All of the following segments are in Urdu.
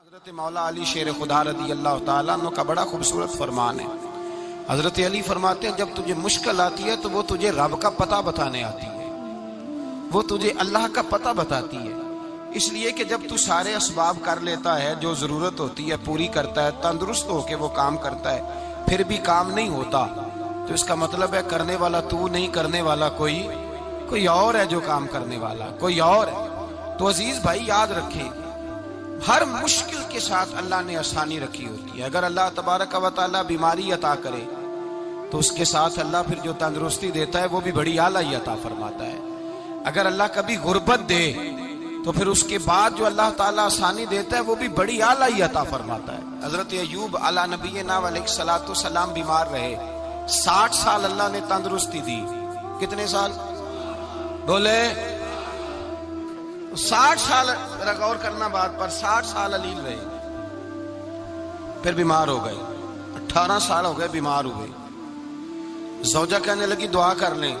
حضرت مولا علی شیر خدا رضی اللہ تعالیٰ عنہ کا بڑا خوبصورت فرمان ہے۔ حضرت علی فرماتے ہیں جب تجھے مشکل آتی ہے تو وہ تجھے رب کا پتہ بتانے آتی ہے، وہ تجھے اللہ کا پتہ بتاتی ہے، اس لیے کہ جب تو سارے اسباب کر لیتا ہے، جو ضرورت ہوتی ہے پوری کرتا ہے، تندرست ہو کے وہ کام کرتا ہے، پھر بھی کام نہیں ہوتا تو اس کا مطلب ہے کرنے والا تو نہیں، کرنے والا کوئی اور ہے جو کام کرنے والا، کوئی اور ہے۔ تو عزیز بھائی یاد رکھیں، ہر مشکل کے ساتھ اللہ نے آسانی رکھی ہوتی ہے۔ اگر اللہ تبارک و تعالیٰ بیماری عطا کرے تو اس کے ساتھ اللہ پھر جو تندرستی دیتا ہے وہ بھی بڑی اعلیٰ ہی عطا فرماتا ہے۔ اگر اللہ کبھی غربت دے تو پھر اس کے بعد جو اللہ تعالیٰ آسانی دیتا ہے وہ بھی بڑی اعلیٰ ہی عطا فرماتا ہے۔ حضرت ایوب علی نبینا علیہ الصلوۃ والسلام بیمار رہے، 60 سال اللہ نے تندرستی دی۔ کتنے سال بولے؟ 60 سال، غور کرنا بات پر، 60 سال علیل رہے، پھر بیمار ہو گئے، 18 سال ہو گئے بیمار ہوئے۔ زوجہ کہنے لگی دعا کر لیں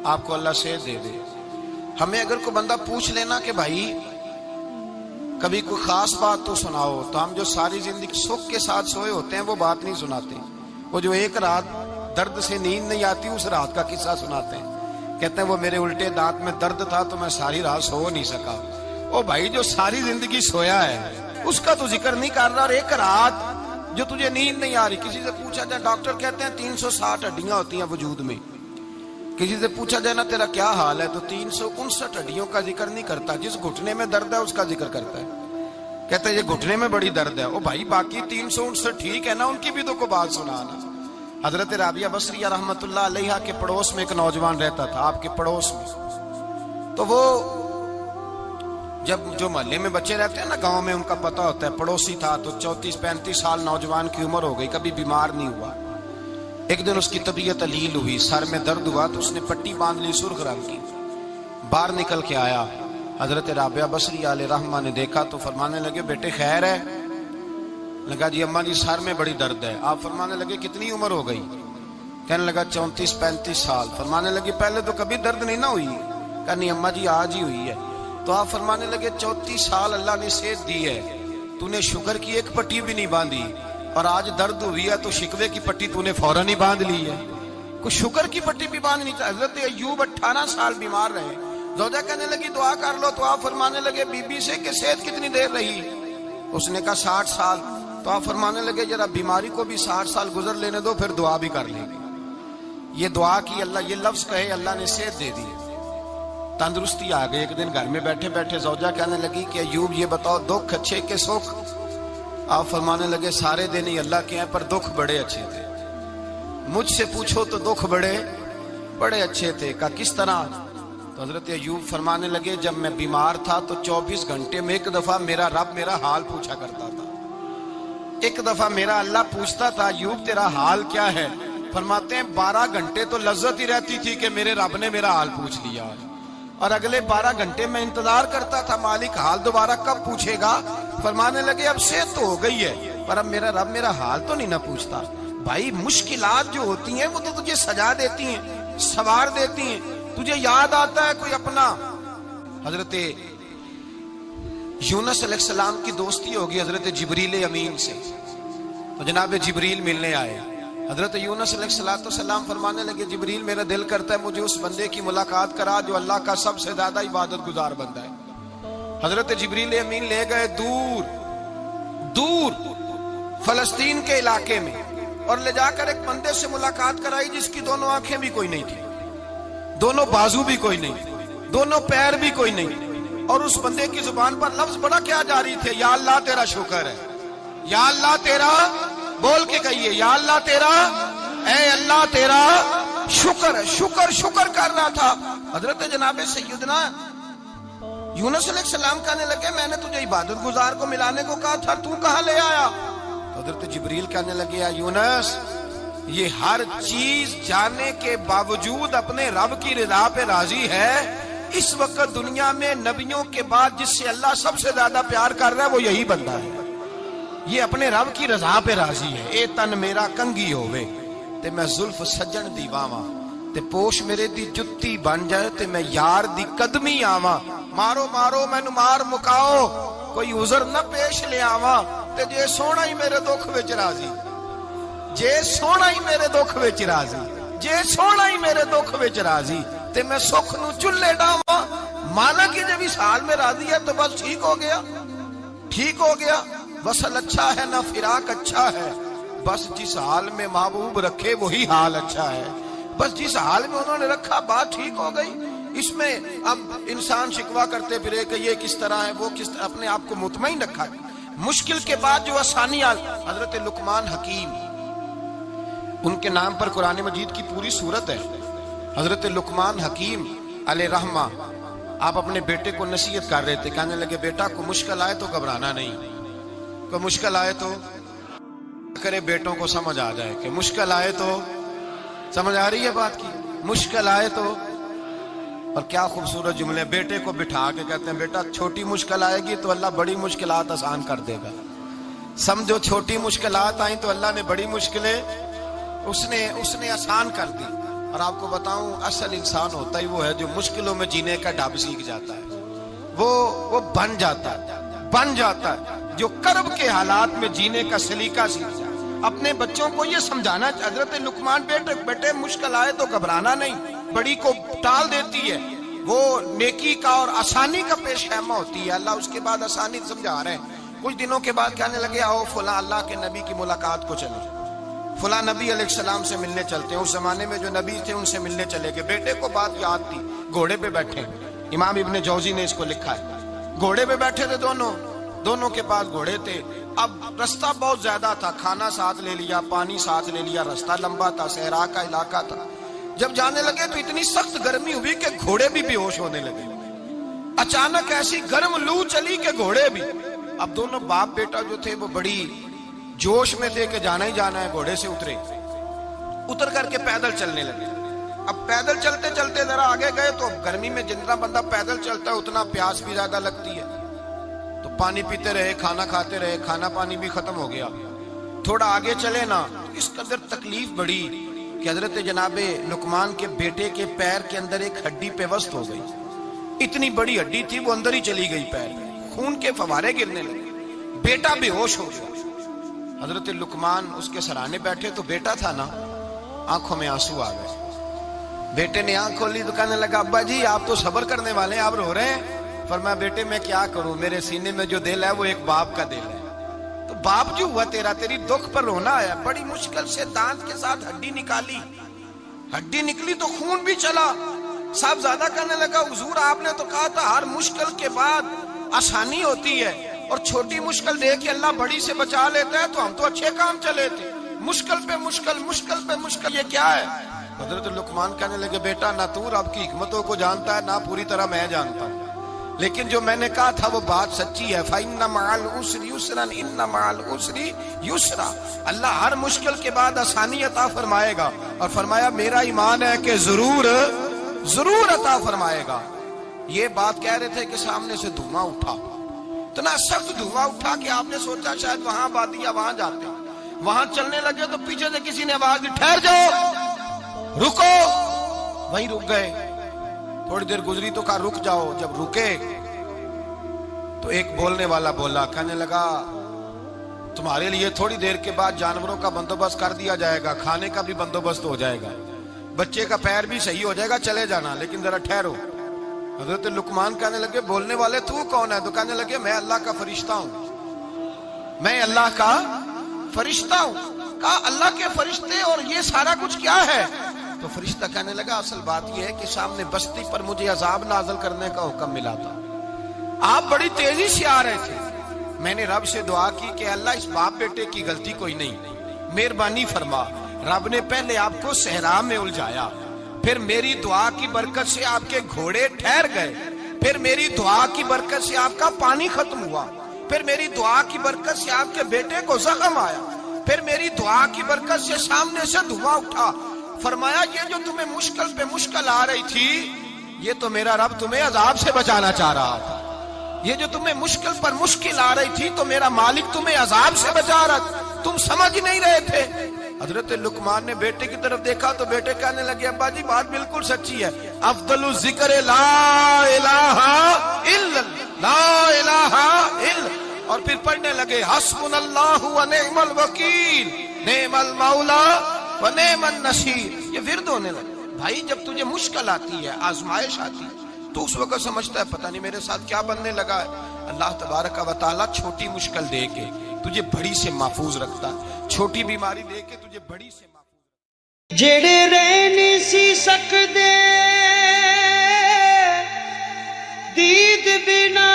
آپ کو اللہ صحت دے دے۔ ہمیں اگر کوئی بندہ پوچھ لینا کہ بھائی کبھی کوئی خاص بات تو سناؤ، تو ہم جو ساری زندگی سکھ کے ساتھ سوئے ہوتے ہیں وہ بات نہیں سناتے، وہ جو ایک رات درد سے نیند نہیں آتی اس رات کا قصہ سناتے ہیں، کہتے ہیں وہ میرے الٹے دانت میں درد تھا تو میں ساری رات سو نہیں سکا۔ او بھائی جو ساری زندگی سویا ہے اس کا تو ذکر نہیں کر رہا، اور ایک رات جو تجھے نیند نہیں آ رہی، کسی سے پوچھا جائے، ڈاکٹر کہتے ہیں 360 ہڈیاں ہوتی ہیں وجود میں، کسی سے پوچھا جائے نا تیرا کیا حال ہے تو 359 ہڈیوں کا ذکر نہیں کرتا، جس گھٹنے میں درد ہے اس کا ذکر کرتا ہے، کہتا ہے یہ گھٹنے میں بڑی درد ہے۔ او بھائی باقی 359 ٹھیک ہے نا، ان کی بھی تو کوئی بات سنانا۔ حضرت رابعہ بصریہ رحمت اللہ علیہا کے پڑوس میں ایک نوجوان رہتا تھا، آپ کے پڑوس میں، تو وہ جب جو محلے میں بچے رہتے ہیں نا گاؤں میں، ان کا پتہ ہوتا ہے، پڑوسی تھا تو 34-35 سال نوجوان کی عمر ہو گئی، کبھی بیمار نہیں ہوا۔ ایک دن اس کی طبیعت علیل ہوئی، سر میں درد ہوا تو اس نے پٹی باندھ لی سرخ رنگ کی، باہر نکل کے آیا، حضرت رابعہ بصریہ علیہ رحمہ نے دیکھا تو فرمانے لگے بیٹے خیر ہے؟ لگا جی اماں جی سر میں بڑی درد ہے۔ آپ فرمانے لگے کتنی عمر ہو گئی؟ کہنے لگا 34-35 سال۔ فرمانے لگے پہلے تو کبھی درد نہیں نہ ہوئی؟ کہا نہیں اماں جی آج ہی ہوئی ہے۔ تو آپ فرمانے لگے 34 سال اللہ نے صحت دی ہے، تو نے شکر کی ایک پٹی بھی نہیں باندھی، اور آج درد ہوئی ہے تو شکوے کی پٹی تو نے فوراً ہی باندھ لی ہے، کوئی شکر کی پٹی بھی باندھنی چاہیے۔ حضرت ایوب 18 سال بیمار رہے، زوجہ کہنے لگی دعا کر لو، تو آپ فرمانے لگے بی بی سے کہ صحت کتنی دیر رہی؟ اس نے کہا 60 سال۔ تو آپ فرمانے لگے ذرا بیماری کو بھی 60 سال گزر لینے دو پھر دعا بھی کر لیں گے۔ یہ دعا کی، اللہ یہ لفظ کہے اللہ نے صحت دے دی، تندرستی آ گئی۔ ایک دن گھر میں بیٹھے بیٹھے زوجہ کہنے لگی کہ ایوب یہ بتاؤ دکھ اچھے کہ سکھ؟ آپ فرمانے لگے سارے دن ہی اللہ کے ہیں پر دکھ بڑے اچھے تھے، مجھ سے پوچھو تو دکھ بڑے اچھے تھے۔ کہا کس طرح؟ تو حضرت ایوب فرمانے لگے جب میں بیمار تھا تو 24 گھنٹے میں ایک دفعہ میرا رب میرا حال پوچھا کرتا تھا، ایک دفعہ میرا اللہ پوچھتا تھا ایوب تیرا حال کیا ہے؟ فرماتے ہیں 12 گھنٹے تو لذت ہی رہتی تھی کہ میرے رب نے میرا حال پوچھ لیا، اور اگلے 12 گھنٹے میں انتظار کرتا تھا مالک حال دوبارہ کب پوچھے گا۔ فرمانے لگے اب صحت تو ہو گئی ہے پر اب میرا رب میرا حال تو نہیں نہ پوچھتا۔ بھائی مشکلات جو ہوتی ہیں وہ تو تجھے سجا دیتی ہیں، سوار دیتی ہیں، تجھے یاد آتا ہے کوئی اپنا۔ حضرت یونس علیہ السلام کی دوستی ہوگی حضرت جبریل امین سے، تو جناب جبریل ملنے آئے۔ حضرت یونس علیہ السلام فرمانے لگے جبریل میرا دل کرتا ہے مجھے اس بندے کی ملاقات کرا جو اللہ کا سب سے زیادہ عبادت گزار بندہ ہے۔ حضرت جبریل امین لے گئے دور فلسطین کے علاقے میں، اور لے جا کر ایک بندے سے ملاقات کرائی جس کی دونوں آنکھیں بھی کوئی نہیں تھی، دونوں بازو بھی کوئی نہیں، دونوں پیر بھی کوئی نہیں، اور اس بندے کی زبان پر لفظ بڑا کیا جاری تھے، یا اللہ تیرا شکر ہے، یا اللہ تیرا، بول کے کہیے یا اللہ تیرا، اے اللہ تیرا شکر ہے، شکر کر رہا تھا۔ حضرت جناب سیدنا یونس علیہ السلام کہنے لگے میں نے تجھے عبادت گزار کو ملانے کو کہا تھا، تو کہاں لے آیا؟ حضرت جبریل کہنے لگے یا یونس یہ ہر چیز جانے کے باوجود اپنے رب کی رضا پہ راضی ہے۔ اس وقت دنیا میں نبیوں کے بعد جس سے اللہ سب سے زیادہ پیار کر رہا ہے وہ یہی بندہ ہے، یہ اپنے رب کی رضا پہ راضی ہے۔ اے تن میرا کنگی ہووے تے میں زلف سجن دی واواں، تے پوش میرے دی جتی بن جائے تے میں یار دی قدمی آواں، مارو مینو مار مکاؤ کوئی عذر نہ پیش لے آواں تے جے سونا ہی میرے دکھ وچ راضی، جے سونا ہی میرے دکھ وچ راضی، جے سونا ہی میرے دکھ وچ راضی تے میں سکھ نو چلے ڈاواں، مانا کہ جب اس حال میں راضی ہے تو بس ٹھیک ہو گیا، ٹھیک ہو گیا۔ وصل اچھا ہے نہ فراق اچھا ہے، بس جس حال میں محبوب رکھے وہی حال اچھا ہے، بس جس حال میں انہوں نے رکھا بات ٹھیک ہو گئی۔ اس میں اب انسان شکوا کرتے پھرے کہ یہ کس طرح ہے وہ کس طرح، اپنے آپ کو مطمئن رکھا۔ مشکل کے بعد جو آسانی آئی، حضرت لقمان حکیم، ان کے نام پر قرآن مجید کی پوری سورت ہے۔ حضرت لقمان حکیم علیہ رحمہ آپ اپنے بیٹے کو نصیحت کر رہے تھے، کہنے لگے بیٹا کو مشکل آئے تو گھبرانا نہیں، کو مشکل آئے تو کرے بیٹوں کو سمجھ آ جائے کہ مشکل آئے تو، سمجھ آ رہی ہے بات کی، مشکل آئے تو۔ اور کیا خوبصورت جملے، بیٹے کو بٹھا کے کہتے ہیں بیٹا چھوٹی مشکل آئے گی تو اللہ بڑی مشکلات آسان کر دے گا، سمجھو چھوٹی مشکلات آئیں تو اللہ نے بڑی مشکلیں اس نے آسان کر دی۔ اور آپ کو بتاؤں اصل انسان ہوتا ہی وہ ہے جو مشکلوں میں جینے کا ڈھب سیکھ جاتا ہے، وہ بن جاتا ہے جو کرب کے حالات میں جینے کا سلیقہ سیکھ جائے۔ اپنے بچوں کو یہ سمجھانا، حضرت لقمان بیٹے مشکل آئے تو گھبرانا نہیں، بڑی کو ٹال دیتی ہے، وہ نیکی کا اور آسانی کا پیش خیمہ ہوتی ہے، اللہ اس کے بعد آسانی سمجھا رہے ہیں۔ کچھ دنوں کے بعد کہنے لگے آؤ فلاں اللہ کے نبی کی ملاقات کو چلے، فلاں نبی علیہ السلام سے ملنے چلتے ہیں۔ اس زمانے میں جو نبی تھے ان سے ملنے چلے گئے، بیٹے کو بات یاد تھی، گھوڑے پہ بیٹھے، امام ابن جوزی نے اس کو لکھا ہے، گھوڑے پہ بیٹھے تھے دونوں کے پاس گھوڑے تھے۔ اب رستہ بہت زیادہ تھا، کھانا ساتھ لے لیا، پانی ساتھ لے لیا، رستہ لمبا تھا، صحرا کا علاقہ تھا۔ جب جانے لگے تو اتنی سخت گرمی ہوئی کہ گھوڑے بھی بے ہوش ہونے لگے، اچانک ایسی گرم لو چلی کہ گھوڑے بھی۔ اب دونوں باپ بیٹا جو تھے وہ بڑی جوش میں تھے کہ جانا ہی جانا ہے، گھوڑے سے اتر کر کے پیدل چلنے لگے۔ اب پیدل چلتے چلتے ذرا آگے گئے تو گرمی میں جتنا بندہ پیدل چلتا ہے اتنا پیاس بھی زیادہ لگتی ہے، تو پانی پیتے رہے، کھانا کھاتے رہے، کھانا پانی بھی ختم ہو گیا۔ تھوڑا آگے چلے نا تو اس قدر تکلیف بڑھی کہ حضرت جناب لقمان کے بیٹے کے پیر کے اندر ایک ہڈی پیوست ہو گئی، اتنی بڑی ہڈی تھی وہ اندر ہی چلی گئی، پیر خون کے فوارے گرنے لگے، بیٹا بے ہوش ہو گیا۔ حضرت لقمان اس کے سرانے بیٹھے تو بیٹا تھا نا، آنکھوں میں آنسو آ گئے۔ بیٹے نے آنکھ کھولی تو کہنے لگا ابا جی آپ تو صبر کرنے والے ہیں، آپ رو رہے ہیں۔ فرمایا بیٹے میں کیا کروں، میرے سینے میں جو دل ہے وہ ایک باپ کا دل ہے، تو باپ جو ہوا تیری دکھ پر رونا آیا۔ بڑی مشکل سے دانت کے ساتھ ہڈی نکالی، ہڈی نکلی تو خون بھی چلا۔ صاحب زیادہ کہنے لگا حضور آپ نے تو کہا تھا ہر مشکل کے بعد آسانی ہوتی ہے، اور چھوٹی مشکل دیکھ کے اللہ بڑی سے بچا لیتا ہے، تو ہم تو اچھے کام چلے تھے، مشکل پہ مشکل یہ کیا ہے؟ حضرت لقمان کہنے لگے بیٹا نہ تو رب کی حکمتوں کو جانتا ہے نہ پوری طرح میں جانتا ہوں، لیکن جو میں نے کہا تھا وہ بات سچی ہے۔ فَإِنَّ مَعَ الْعُسْرِ يُسْرًا إِنَّ مَعَ الْعُسْرِ يُسْرًا، اللہ ہر مشکل کے بعد آسانی عطا فرمائے گا، اور فرمایا میرا ایمان ہے کہ ضرور عطا فرمائے گا۔ یہ بات کہہ رہے تھے کہ سامنے سے دھواں اٹھا، اتنا سخت دھواں اٹھا کہ آپ نے سوچا شاید وہاں آبادی ہے وہاں جاتے ہیں۔ وہاں چلنے لگے تو پیچھے سے کسی نے آواز دی ٹھہر جاؤ، رکو، وہیں رک گئے۔ تھوڑی دیر گزری تو کہا رک جاؤ، جب رکے تو ایک بولنے والا بولا، کہنے لگا تمہارے لیے تھوڑی دیر کے بعد جانوروں کا بندوبست کر دیا جائے گا، کھانے کا بھی بندوبست ہو جائے گا، بچے کا پیر بھی صحیح ہو جائے گا، چلے جانا لیکن ذرا ٹھہرو۔ حضرت لقمان کہنے لگے بولنے والے تو کون ہے؟ تو کہنے لگے میں اللہ کا فرشتہ ہوں، میں اللہ کا فرشتہ ہوں۔ کہا اللہ کے فرشتے اور یہ سارا کچھ کیا ہے؟ تو فرشتہ کہنے لگا اصل بات یہ ہے کہ سامنے بستی پر مجھے عذاب نازل کرنے کا حکم ملا تھا، آپ بڑی تیزی سے آ رہے تھے، میں نے رب سے دعا کی کہ اللہ اس باپ بیٹے کی غلطی کوئی نہیں، مہربانی فرما۔ رب نے پہلے آپ کو صحرا میں الجھایا، پھر میری دعا کی برکت سے آپ کے گھوڑے ٹھہر گئے، پھر میری دعا کی برکت سے آپ کا پانی ختم ہوا، پھر میری دعا کی برکت سے آپ کے بیٹے کو زخم آیا، پھر میری دعا کی برکت سے سامنے سے دھواں اٹھا۔ فرمایا یہ جو تمہیں مشکل پہ مشکل آ رہی تھی، یہ تو میرا رب تمہیں عذاب سے بچانا چاہ رہا تھا، یہ جو تمہیں مشکل پر مشکل آ رہی تھی تو میرا مالک تمہیں عذاب سے بچا رہا تھا، تم سمجھ نہیں رہے تھے۔ حضرت لقمان نے بیٹے کی طرف دیکھا تو بیٹے کہنے لگے ابا جی بات بالکل سچی ہے، افضل الذکر لا الہ الا لا الہ الا، اور پھر پڑھنے لگے حسبنا اللہ و نعم الوکیل نعم المولا و نعم النصیر۔ یہ ورد ہونے لگے۔ بھائی جب تجھے مشکل آتی ہے، آزمائش آتی ہے، تو اس وقت سمجھتا ہے پتہ نہیں میرے ساتھ کیا بننے لگا ہے۔ اللہ تبارک و تعالیٰ چھوٹی مشکل دے کے تجھے بڑی سے محفوظ رکھتا ہے، چھوٹی بیماری دے کے تجھے بڑی سے محفوظ۔ جڑے رہ نہیں سی سکدے دید بنا،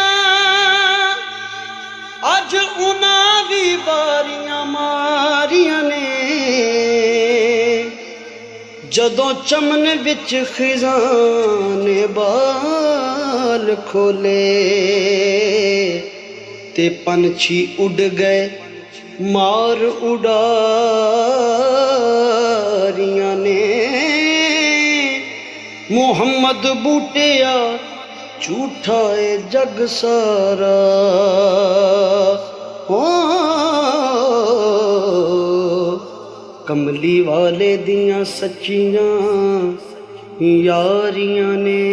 اج انہاں بھی باریاں ماریاں نے، جدوں چمن وچ خزاں نے بال کھولے تے پنچھی اڑ گئے مار اڑاریاں نے، محمد بوٹیا جھوٹا ہے جگ سارا، کملی والے دیاں سچیاں یاریاں نے۔